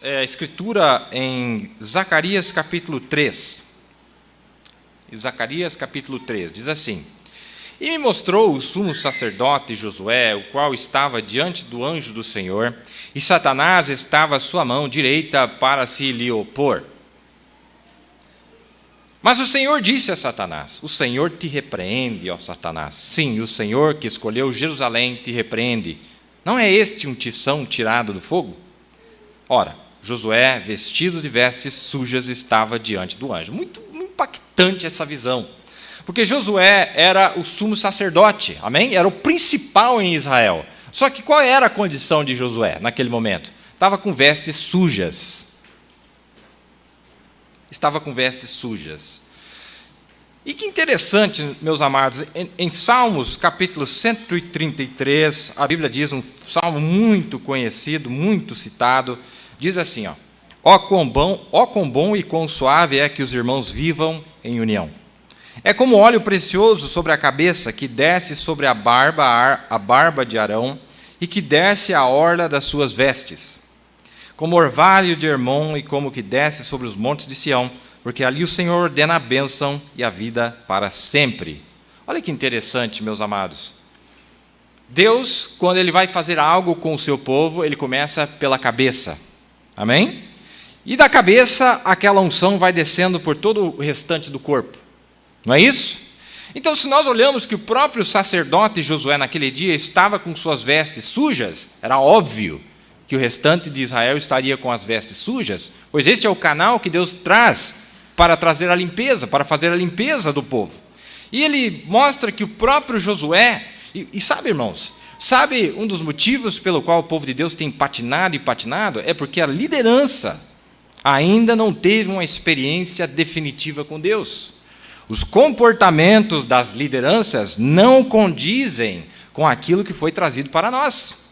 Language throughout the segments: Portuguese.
a escritura em Zacarias capítulo 3. Zacarias capítulo 3 diz assim: E me mostrou o sumo sacerdote Josué, o qual estava diante do anjo do Senhor, e Satanás estava à sua mão direita para se lhe opor. Mas o Senhor disse a Satanás: O Senhor te repreende, ó Satanás. Sim, o Senhor que escolheu Jerusalém te repreende. Não é este um tição tirado do fogo? Ora, Josué, vestido de vestes sujas, estava diante do anjo. Muito impactante essa visão. Porque Josué era o sumo sacerdote, amém? Era o principal em Israel. Só que qual era a condição de Josué naquele momento? Estava com vestes sujas. Estava com vestes sujas. E que interessante, meus amados, em Salmos capítulo 133, a Bíblia diz, um salmo muito conhecido, muito citado, diz assim: ó quão bom e quão suave é que os irmãos vivam em união. É como óleo precioso sobre a cabeça, que desce sobre a barba de Arão, e que desce a orla das suas vestes. Como orvalho de Hermon, e como que desce sobre os montes de Sião, porque ali o Senhor ordena a bênção e a vida para sempre. Olha que interessante, meus amados. Deus, quando Ele vai fazer algo com o seu povo, Ele começa pela cabeça. Amém? E da cabeça, aquela unção vai descendo por todo o restante do corpo. Não é isso? Então, se nós olhamos que o próprio sacerdote Josué, naquele dia, estava com suas vestes sujas, era óbvio que o restante de Israel estaria com as vestes sujas, pois este é o canal que Deus traz para trazer a limpeza, para fazer a limpeza do povo. E ele mostra que o próprio Josué, e sabe, irmãos, sabe um dos motivos pelo qual o povo de Deus tem patinado e patinado? É porque a liderança ainda não teve uma experiência definitiva com Deus. Os comportamentos das lideranças não condizem com aquilo que foi trazido para nós.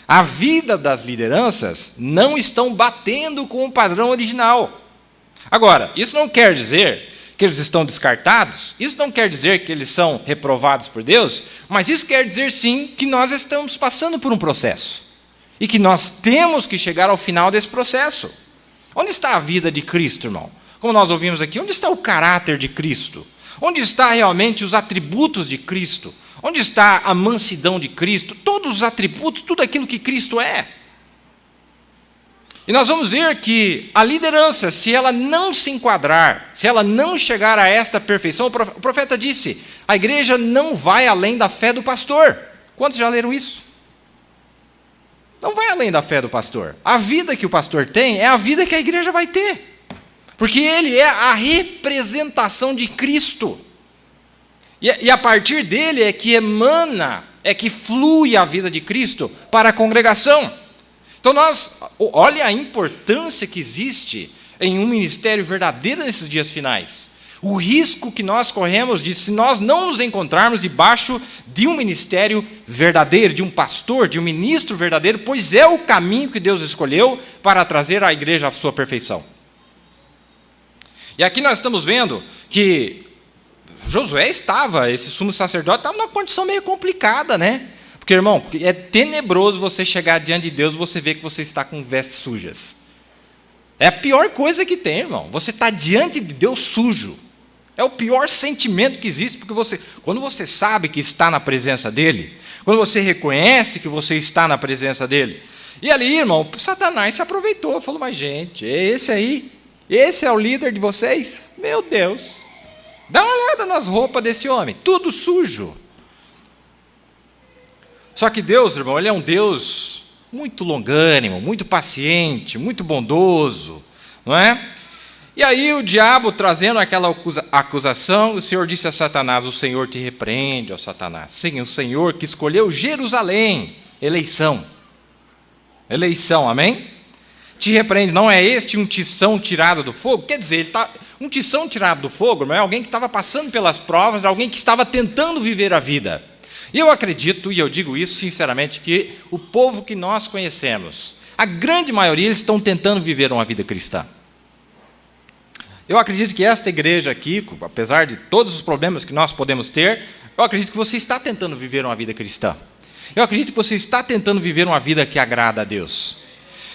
A vida das lideranças não estão batendo com o padrão original. Agora, isso não quer dizer que eles estão descartados, isso não quer dizer que eles são reprovados por Deus, mas isso quer dizer sim que nós estamos passando por um processo e que nós temos que chegar ao final desse processo. Onde está a vida de Cristo, irmão? Como nós ouvimos aqui, onde está o caráter de Cristo? Onde está realmente os atributos de Cristo? Onde está a mansidão de Cristo? Todos os atributos, tudo aquilo que Cristo é. E nós vamos ver que a liderança, se ela não se enquadrar, se ela não chegar a esta perfeição, o profeta disse, a igreja não vai além da fé do pastor. Quantos já leram isso? Não vai além da fé do pastor. A vida que o pastor tem é a vida que a igreja vai ter. Porque ele é a representação de Cristo. E a partir dele é que emana, é que flui a vida de Cristo para a congregação. Então, olha a importância que existe em um ministério verdadeiro nesses dias finais. O risco que nós corremos de, se nós não nos encontrarmos debaixo de um ministério verdadeiro, de um pastor, de um ministro verdadeiro, pois é o caminho que Deus escolheu para trazer a igreja à sua perfeição. E aqui nós estamos vendo que Josué esse sumo sacerdote, estava numa condição meio complicada, né? Porque, irmão, é tenebroso você chegar diante de Deus e você ver que você está com vestes sujas. É a pior coisa que tem, irmão. Você está diante de Deus sujo. É o pior sentimento que existe, porque quando você sabe que está na presença dEle, quando você reconhece que você está na presença dEle, e ali, irmão, Satanás se aproveitou, falou, mas gente, esse é o líder de vocês? Meu Deus, dá uma olhada nas roupas desse homem, tudo sujo. Só que Deus, irmão, Ele é um Deus muito longânimo, muito paciente, muito bondoso, não é? E aí o diabo trazendo aquela acusação, o Senhor disse a Satanás, o Senhor te repreende, ó Satanás. Sim, o Senhor que escolheu Jerusalém, eleição, amém? Te repreende, não é este um tição tirado do fogo? Quer dizer, um tição tirado do fogo, não é alguém que estava passando pelas provas, alguém que estava tentando viver a vida. E eu acredito, e eu digo isso sinceramente, que o povo que nós conhecemos, a grande maioria, eles estão tentando viver uma vida cristã. Eu acredito que esta igreja aqui, apesar de todos os problemas que nós podemos ter, eu acredito que você está tentando viver uma vida cristã. Eu acredito que você está tentando viver uma vida que agrada a Deus.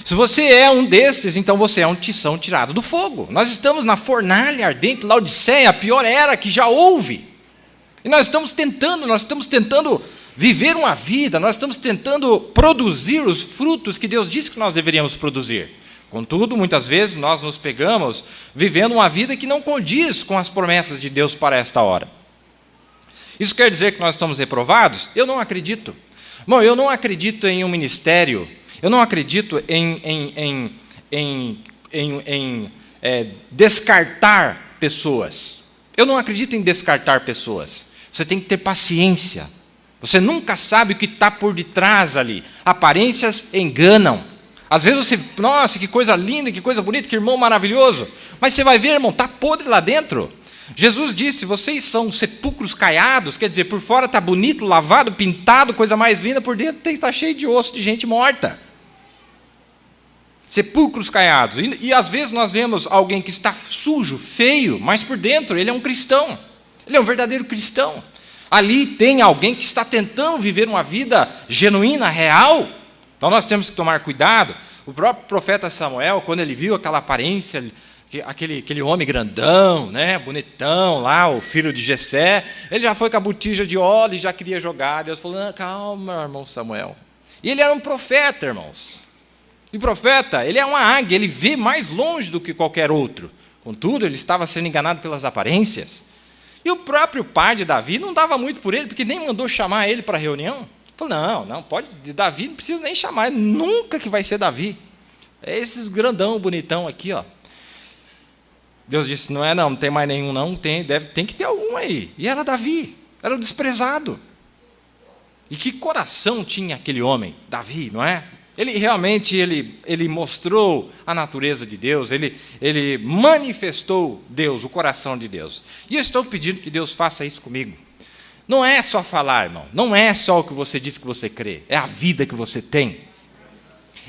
Se você é um desses, então você é um tição tirado do fogo. Nós estamos na fornalha ardente, Laodiceia, a pior era que já houve. E nós estamos tentando viver uma vida, nós estamos tentando produzir os frutos que Deus disse que nós deveríamos produzir. Contudo, muitas vezes nós nos pegamos vivendo uma vida que não condiz com as promessas de Deus para esta hora. Isso quer dizer que nós estamos reprovados? Eu não acredito. Bom, eu não acredito em um ministério, eu não acredito em descartar pessoas. Eu não acredito em descartar pessoas. Você tem que ter paciência. Você nunca sabe o que está por detrás ali. Aparências enganam. Às vezes você, nossa, que coisa linda, que coisa bonita, que irmão maravilhoso. Mas você vai ver, irmão, está podre lá dentro. Jesus disse, vocês são sepulcros caiados, quer dizer, por fora está bonito, lavado, pintado, coisa mais linda, por dentro está cheio de osso de gente morta. Sepulcros caiados. E às vezes nós vemos alguém que está sujo, feio, mas por dentro ele é um cristão. Ele é um verdadeiro cristão. Ali tem alguém que está tentando viver uma vida genuína, real. Então nós temos que tomar cuidado. O próprio profeta Samuel, quando ele viu aquela aparência, aquele homem grandão, né, bonitão lá, o filho de Jessé, ele já foi com a botija de óleo e já queria jogar. Deus falou, calma, irmão Samuel. E ele era um profeta, irmãos. E profeta, ele é uma águia, ele vê mais longe do que qualquer outro. Contudo, ele estava sendo enganado pelas aparências. E o próprio pai de Davi não dava muito por ele, porque nem mandou chamar ele para a reunião. Falou, não, pode, Davi não precisa nem chamar, nunca que vai ser Davi. É esses grandão, bonitão aqui, ó. Deus disse, não tem mais nenhum não, tem que ter algum aí. E era Davi, era o desprezado. E que coração tinha aquele homem, Davi, não é? Ele realmente ele mostrou a natureza de Deus, ele manifestou Deus, o coração de Deus. E eu estou pedindo que Deus faça isso comigo. Não é só falar, irmão, não é só o que você diz que você crê, é a vida que você tem,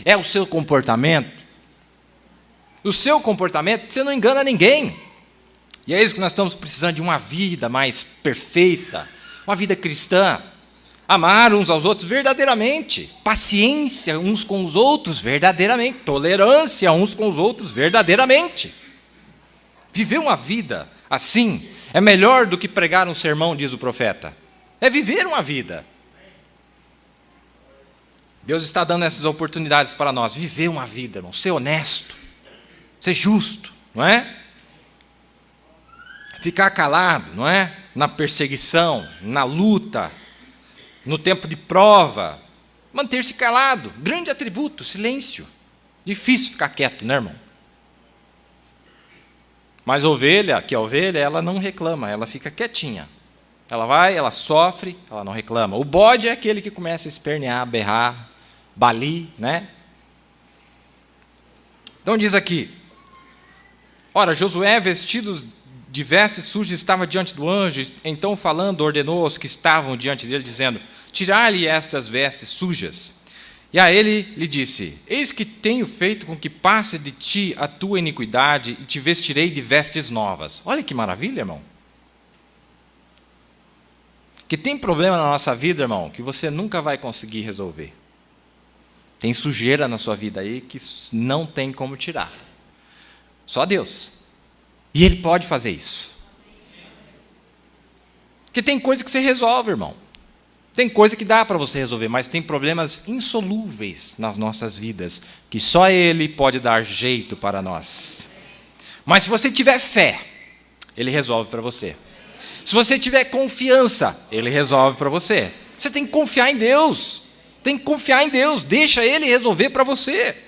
é o seu comportamento. O seu comportamento, você não engana ninguém. E é isso que nós estamos precisando, de uma vida mais perfeita, uma vida cristã. Amar uns aos outros verdadeiramente, paciência uns com os outros verdadeiramente, tolerância uns com os outros verdadeiramente. Viver uma vida assim é melhor do que pregar um sermão, diz o profeta. É viver uma vida. Deus está dando essas oportunidades para nós, viver uma vida, irmão, ser honesto, ser justo, não é? Ficar calado, não é? Na perseguição, na luta, no tempo de prova, manter-se calado, grande atributo, silêncio. Difícil ficar quieto, né, irmão? Mas a ovelha, ela não reclama, ela fica quietinha. Ela vai, ela sofre, ela não reclama. O bode é aquele que começa a espernear, berrar, balir, né? Então diz aqui, ora, Josué, vestido de vestes sujas, estava diante do anjo, então falando, ordenou aos que estavam diante dele, dizendo, tirar-lhe estas vestes sujas. E a ele lhe disse, eis que tenho feito com que passe de ti a tua iniquidade e te vestirei de vestes novas. Olha que maravilha, irmão. Que tem problema na nossa vida, irmão, que você nunca vai conseguir resolver. Tem sujeira na sua vida aí que não tem como tirar. Só Deus. E Ele pode fazer isso. Porque tem coisa que você resolve, irmão. Tem coisa que dá para você resolver, mas tem problemas insolúveis nas nossas vidas, que só Ele pode dar jeito para nós. Mas se você tiver fé, Ele resolve para você. Se você tiver confiança, Ele resolve para você. Você tem que confiar em Deus. Tem que confiar em Deus. Deixa Ele resolver para você.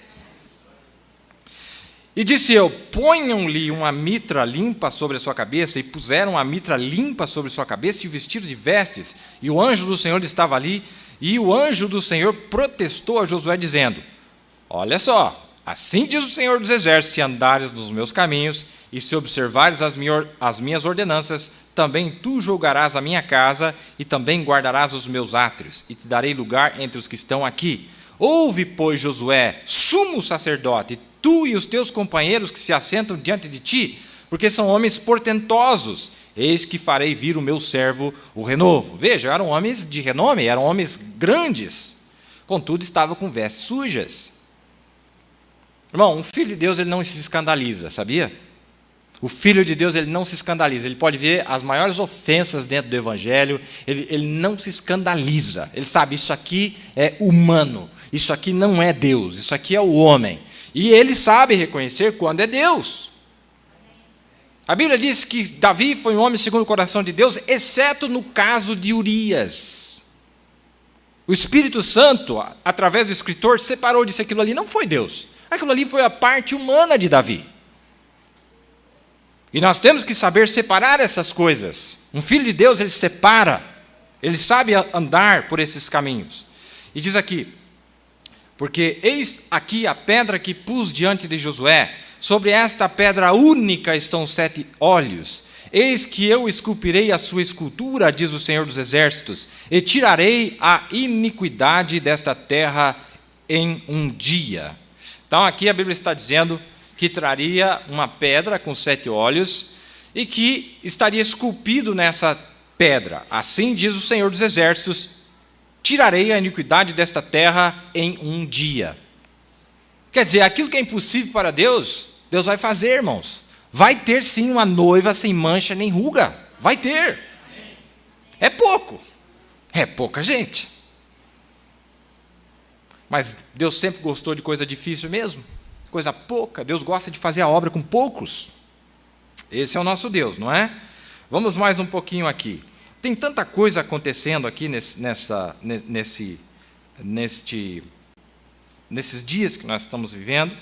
E disse eu, ponham-lhe uma mitra limpa sobre a sua cabeça, e puseram a mitra limpa sobre sua cabeça e o vestido de vestes, e o anjo do Senhor estava ali, e o anjo do Senhor protestou a Josué, dizendo, olha só, assim diz o Senhor dos Exércitos, se andares nos meus caminhos, e se observares as minhas ordenanças, também tu julgarás a minha casa, e também guardarás os meus átrios, e te darei lugar entre os que estão aqui. Ouve, pois, Josué, sumo sacerdote, tu e os teus companheiros que se assentam diante de ti, porque são homens portentosos, eis que farei vir o meu servo, o renovo. Veja, eram homens de renome, eram homens grandes, contudo estavam com vestes sujas. Irmão, um filho de Deus ele não se escandaliza, sabia? O Filho de Deus ele não se escandaliza. Ele pode ver as maiores ofensas dentro do Evangelho, ele não se escandaliza. Ele sabe, isso aqui é humano, isso aqui não é Deus, isso aqui é o homem. E ele sabe reconhecer quando é Deus. A Bíblia diz que Davi foi um homem segundo o coração de Deus, exceto no caso de Urias. O Espírito Santo, através do escritor, separou disso. Aquilo ali não foi Deus. Aquilo ali foi a parte humana de Davi. E nós temos que saber separar essas coisas. Um filho de Deus, ele separa. Ele sabe andar por esses caminhos. E diz aqui, porque eis aqui a pedra que pus diante de Josué, sobre esta pedra única estão 7 olhos. Eis que eu esculpirei a sua escultura, diz o Senhor dos Exércitos, e tirarei a iniquidade desta terra em um dia. Então aqui a Bíblia está dizendo que traria uma pedra com 7 olhos e que estaria esculpido nessa pedra. Assim diz o Senhor dos Exércitos, tirarei a iniquidade desta terra em um dia. Quer dizer, aquilo que é impossível para Deus, Deus vai fazer, irmãos. Vai ter sim uma noiva sem mancha nem ruga. Vai ter. É pouco. É pouca gente. Mas Deus sempre gostou de coisa difícil mesmo. Coisa pouca. Deus gosta de fazer a obra com poucos. Esse é o nosso Deus, não é? Vamos mais um pouquinho aqui. Tem tanta coisa acontecendo aqui nesses dias que nós estamos vivendo.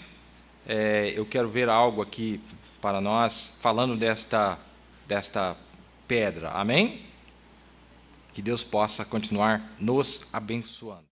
Eu quero ver algo aqui para nós, falando desta pedra. Amém? Que Deus possa continuar nos abençoando.